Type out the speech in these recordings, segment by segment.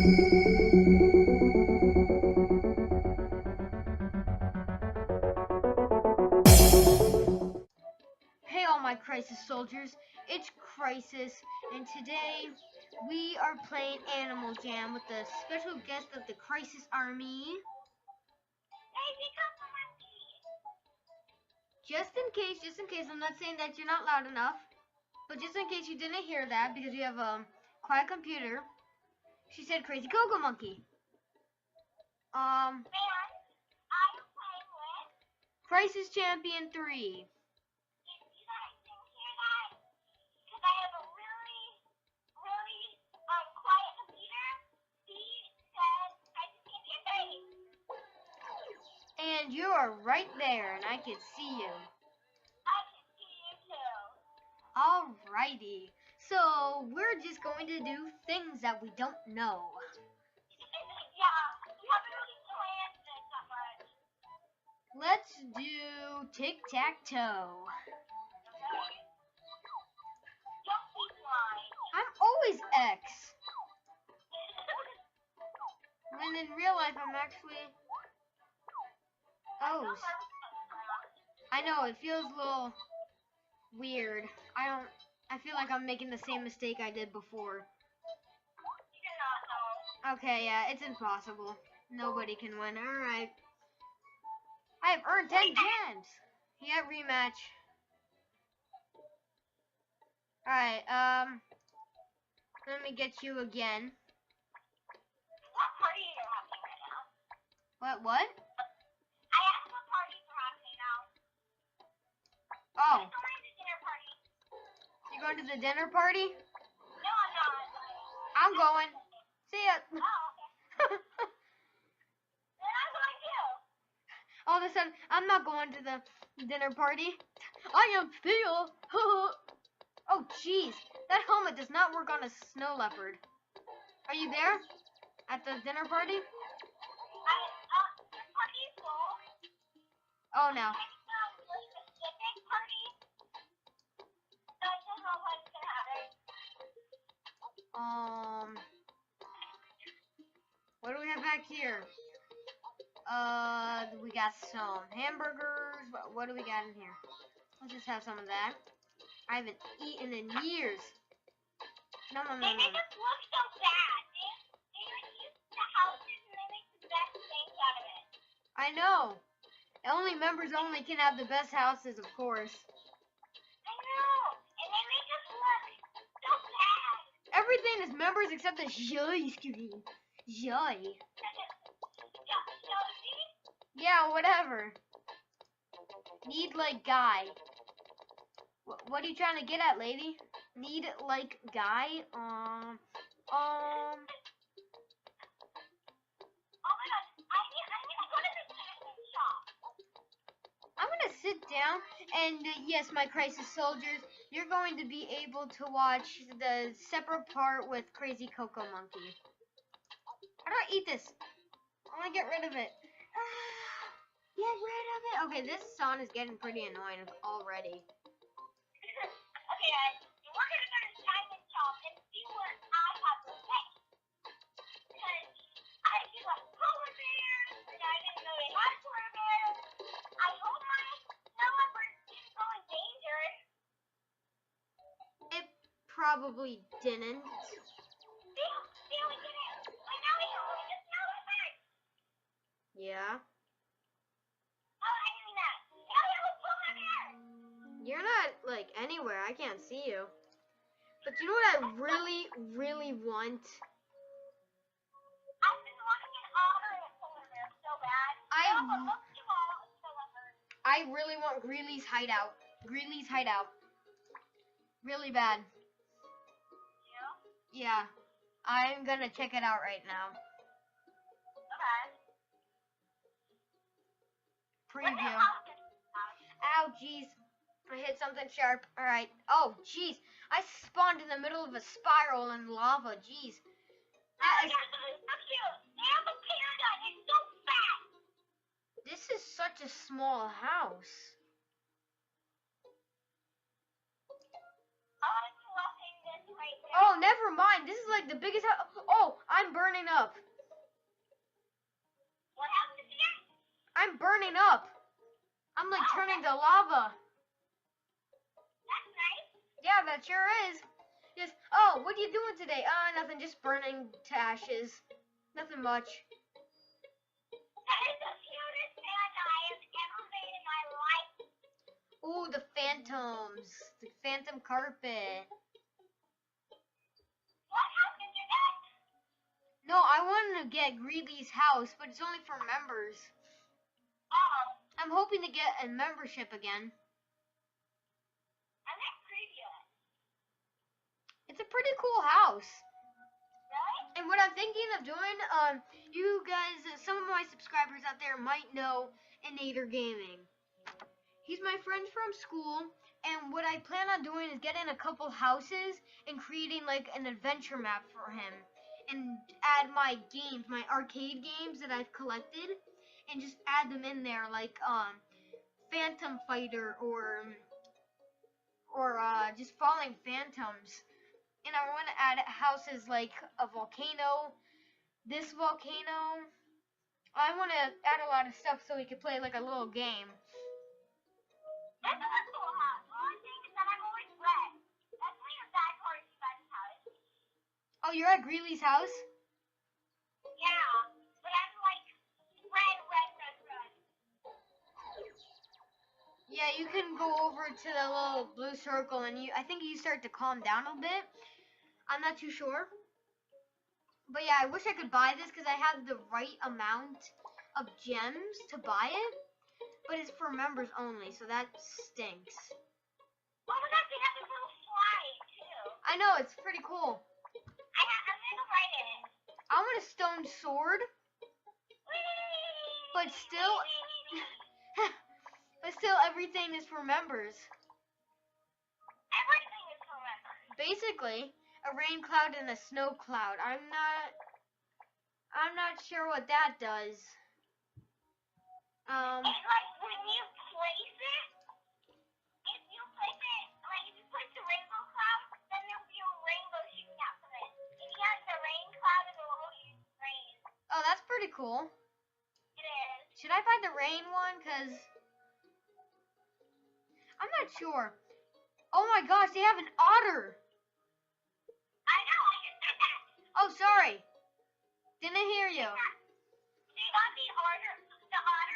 Hey all my Crisis soldiers, it's Crisis, and today we are playing Animal Jam with the special guest of the Crisis Army. Just in case, I'm not saying that you're not loud enough, but just in case you didn't hear that because you have a quiet computer, she said CrazyCocoMonkey. Crisis Champion 3. And you are right there, and I can see you. I can see you too. Alrighty, so we're just going to do things that we don't know. Yeah, we haven't really planned this that much. Let's do tic-tac-toe. Okay. Don't be blind. I'm always X. When in real life, I'm actually... Oh, I know, it feels a little weird. I feel like I'm making the same mistake I did before. You're not though. Okay, yeah, it's impossible. Nobody can win. Alright. I have earned 10 gems. Yeah, rematch. Alright, let me get you again. What party are you having right now? What? I asked what parties are happening now. Oh, I'm going to the dinner party. you're going to the dinner party? No, I'm not. I'm going. See ya. Oh, okay. Then I'm going too. All of a sudden, I'm not going to the dinner party. I am Theo. Oh, jeez. That helmet does not work on a snow leopard. Are you there? At the dinner party? The party is full. Oh, no. The specific party. So I don't know what's going to happen. What do we have back here? We got some hamburgers. What do we got in here? Let's just have some of that. I haven't eaten in years. No. They make us look so bad. They use the houses and they make the best things out of it. I know. Only members only can have the best houses, of course. I know. And they make us look so bad. Everything is members except the joy screen. Joy. Yeah, whatever. Need like guy. What are you trying to get at, lady? Need like guy? Oh my god. I need to go to the chicken shop. I'm gonna sit down and yes, my Crisis soldiers, you're going to be able to watch the separate part with CrazyCocoMonkey. How do I eat this? I want to get rid of it. Get rid of it. Okay, this song is getting pretty annoying already. Okay, guys. We're going to go to the chicken shop and see what I have to say. Because I see like polar bears, and I didn't know they had polar bears. I hope my snow leopard didn't go in danger. It probably didn't. They only did it. Like now we have only the snow leopard. Yeah. Oh, I didn't mean that. Now we have a polar bear. You're not, like, anywhere. I can't see you. But you know what I really, really want? I've been wanting an otter and a polar bear so bad. But most of all, a snow leopard. I really want Greely's hideout. Greely's hideout. Really bad. You? Yeah. I'm gonna check it out right now. Okay. Preview. Ow, jeez. I hit something sharp. Alright. Oh, jeez. I spawned in the middle of a spiral in lava. Jeez. That is... They have a paradigm. It's so fat. This is such a small house. I'm watching this right now. Oh, never mind. This is like the biggest house. Oh, I'm burning burning up. What happened again? I'm burning up. I'm like turning to lava. That's nice. Yeah, that sure is. Just, oh, what are you doing today? Nothing, just burning to ashes. Nothing much. That is the cutest panda I have ever made in my life. Ooh, the phantoms. The phantom carpet. What house did you get? No, I wanted to get Greely's house, but it's only for members. Oh, I'm hoping to get a membership again. I'm not previous. It's a pretty cool house. Really? And what I'm thinking of doing, you guys, some of my subscribers out there might know Nader Gaming. He's my friend from school, and what I plan on doing is getting a couple houses and creating like an adventure map for him, and add my games, my arcade games that I've collected, and just add them in there, like Phantom Fighter or just Falling Phantoms. And I want to add houses like a volcano, this volcano. I want to add a lot of stuff so we could play like a little game. This is a cool house. The only thing is that I'm always red. That's why your bad part of you guys' house. Oh, you're at Greely's house? Yeah, but I'm like red. Yeah, you can go over to the little blue circle and I think you start to calm down a bit. I'm not too sure. But yeah, I wish I could buy this because I have the right amount of gems to buy it. But it's for members only, so that stinks. Oh my god, they have this little slide too. I know, it's pretty cool. I'm gonna go ride it. I want a stone sword, but still, everything is for members. Everything is for members. Basically, a rain cloud and a snow cloud. I'm not sure what that does. It's like when you place it, if you place the rainbow cloud, then there'll be a rainbow shooting out from it. If you have the rain cloud, it will use rain. Oh, that's pretty cool. It is. Should I buy the rain one? Cause I'm not sure. Oh my gosh, they have an otter. I know, I just said that. Oh, sorry. Didn't hear you. They got the otter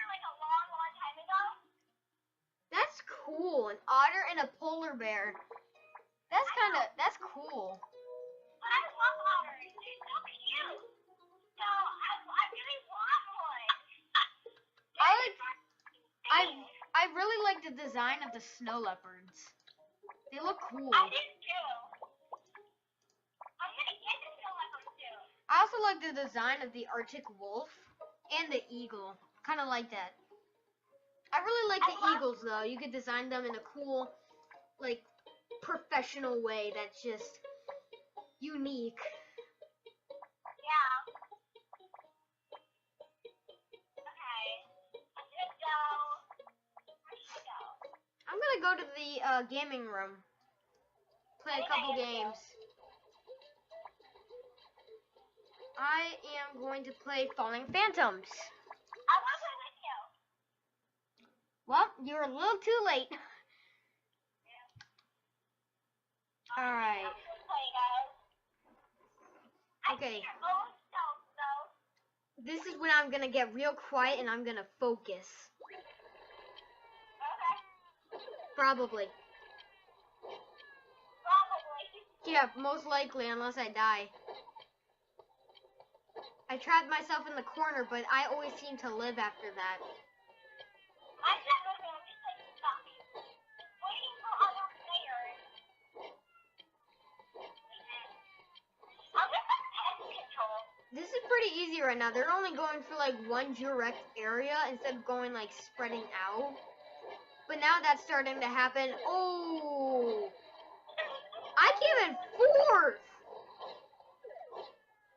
like a long time ago. That's cool. An otter and a polar bear. That's cool. But I love otters. They're so cute. So I really want one. I really like the design of the snow leopards. They look cool. I did too. I'm gonna get the snow leopard too. I also like the design of the Arctic wolf and the eagle. Kind of like that. I really like the eagles though. You could design them in a cool, like, professional way that's just unique. Yeah. Okay. I'm gonna go. Where should I go? I'm gonna go to the gaming room. Play a couple games. I am going to play Falling Phantoms. I want to play with you. Well, you're a little too late. Alright. Okay. This is when I'm gonna get real quiet and I'm gonna focus. Okay. Probably. Probably. Yeah, most likely, unless I die. I trapped myself in the corner, but I always seem to live after that. I'm not moving, I'm just like stuck. Waiting for other players. I'm just like pest control. This is pretty easy right now. They're only going for like one direct area instead of going like spreading out. But now that's starting to happen. Oh! I came in fourth!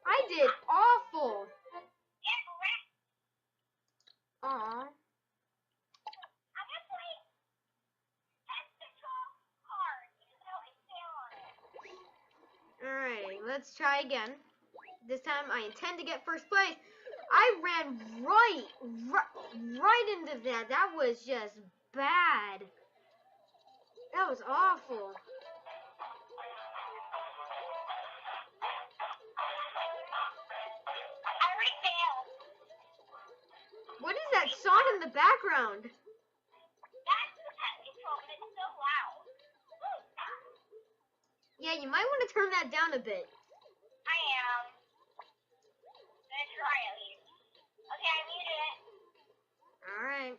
I did awful. Aw. I'm just like pest control hard, even though I fail on it. Alright, let's try again. This time I intend to get first place. I ran right into that. That was just bad. That was awful. I already failed. What is that song in the background? That's the pet control, but it's so loud. Yeah, you might want to turn that down a bit. I am. I'm gonna try at least. Okay, I muted it. Alright.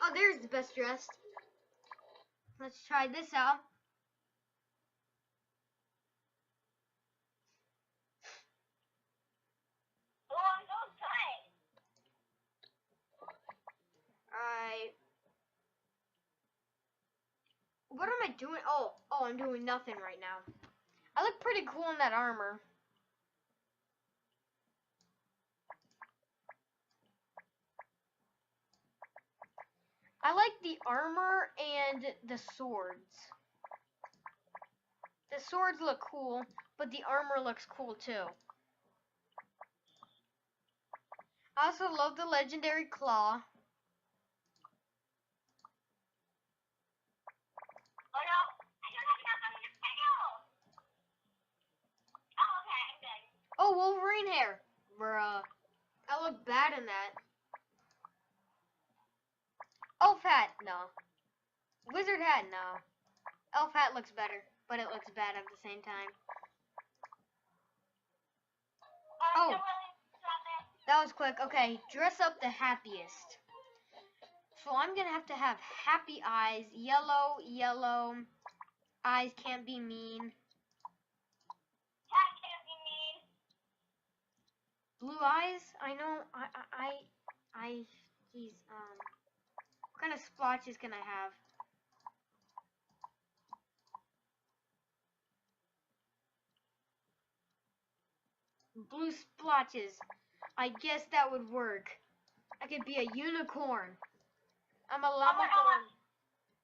Oh, there's the best dressed. Let's try this out. Oh, I'm so excited. Alright. What am I doing? Oh, I'm doing nothing right now. I look pretty cool in that armor. I like the armor and the swords. The swords look cool, but the armor looks cool too. I also love the legendary claw. Oh no, I don't have enough. I'm gonna fail. Oh, okay, I'm good. Oh, Wolverine hair. Bruh. I look bad in that. Elf hat, no. Wizard hat, no. Elf hat looks better, but it looks bad at the same time. Oh, that was quick. Okay, dress up the happiest. So I'm gonna have to have happy eyes. Yellow. Eyes can't be mean. Cat can't be mean. Blue eyes? I know. Geez. What kind of splotches can I have? Blue splotches. I guess that would work. I could be a unicorn. I'm a llamacorn.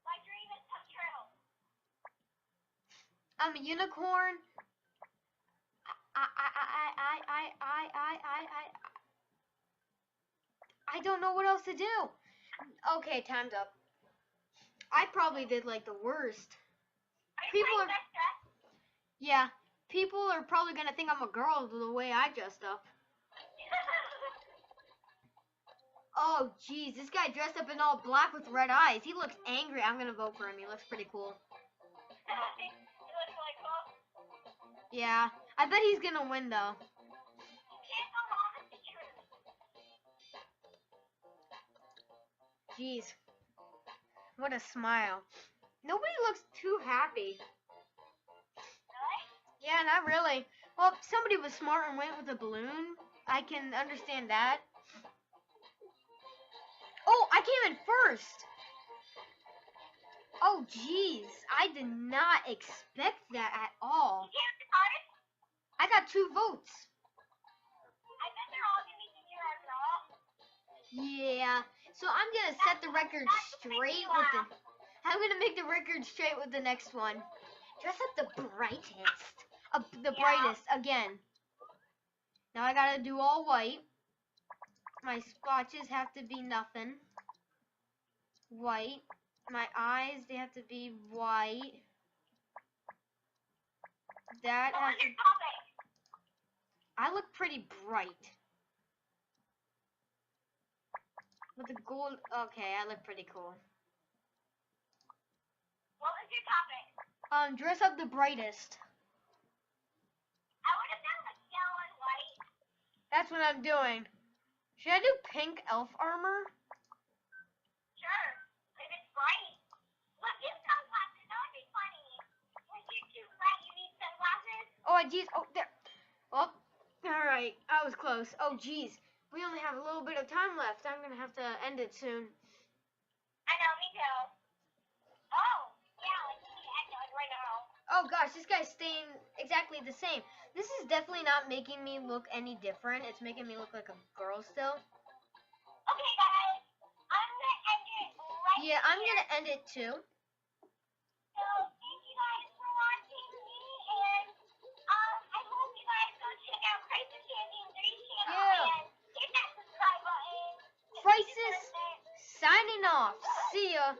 My dream has come true. I'm a unicorn. I don't know what else to do. Okay, time's up. I probably did like the worst. People are, yeah, people are probably gonna think I'm a girl the way I dressed up. Oh, jeez, this guy dressed up in all black with red eyes. He looks angry. I'm gonna vote for him. He looks pretty cool. Yeah, I bet he's gonna win though. Jeez, what a smile. Nobody looks too happy. Yeah, not really. Well, if somebody was smart and went with a balloon, I can understand that. Oh, I came in first. Oh, jeez. I did not expect that at all. I got 2 votes. I bet they're all gonna be zeros, though. Yeah. So I'm gonna set the record straight with the. I'm gonna make the record straight with the next one. Dress up the brightest. The brightest again. Now I gotta do all white. My splotches have to be nothing. White. My eyes, they have to be white. That has to. I look pretty bright. With the gold. Okay, I look pretty cool. What was your topic? Dress up the brightest. I would have done like yellow and white. That's what I'm doing. Should I do pink elf armor? Sure, if it's bright. Look, you sunglasses. That would be funny. If you're too bright, you need sunglasses. Oh, jeez. Oh, there. Oh, alright. I was close. Oh, jeez. We only have a little bit of time left. I'm going to have to end it soon. I know, me too. Oh, yeah, like we need to end it like right now. Oh, gosh. This guy's staying exactly the same. This is definitely not making me look any different. It's making me look like a girl still. Okay, guys. I'm going to end it right Yeah, I'm here. going to end it too. So, thank you guys for watching me, and I hope you guys go check out Crisis signing off. See ya.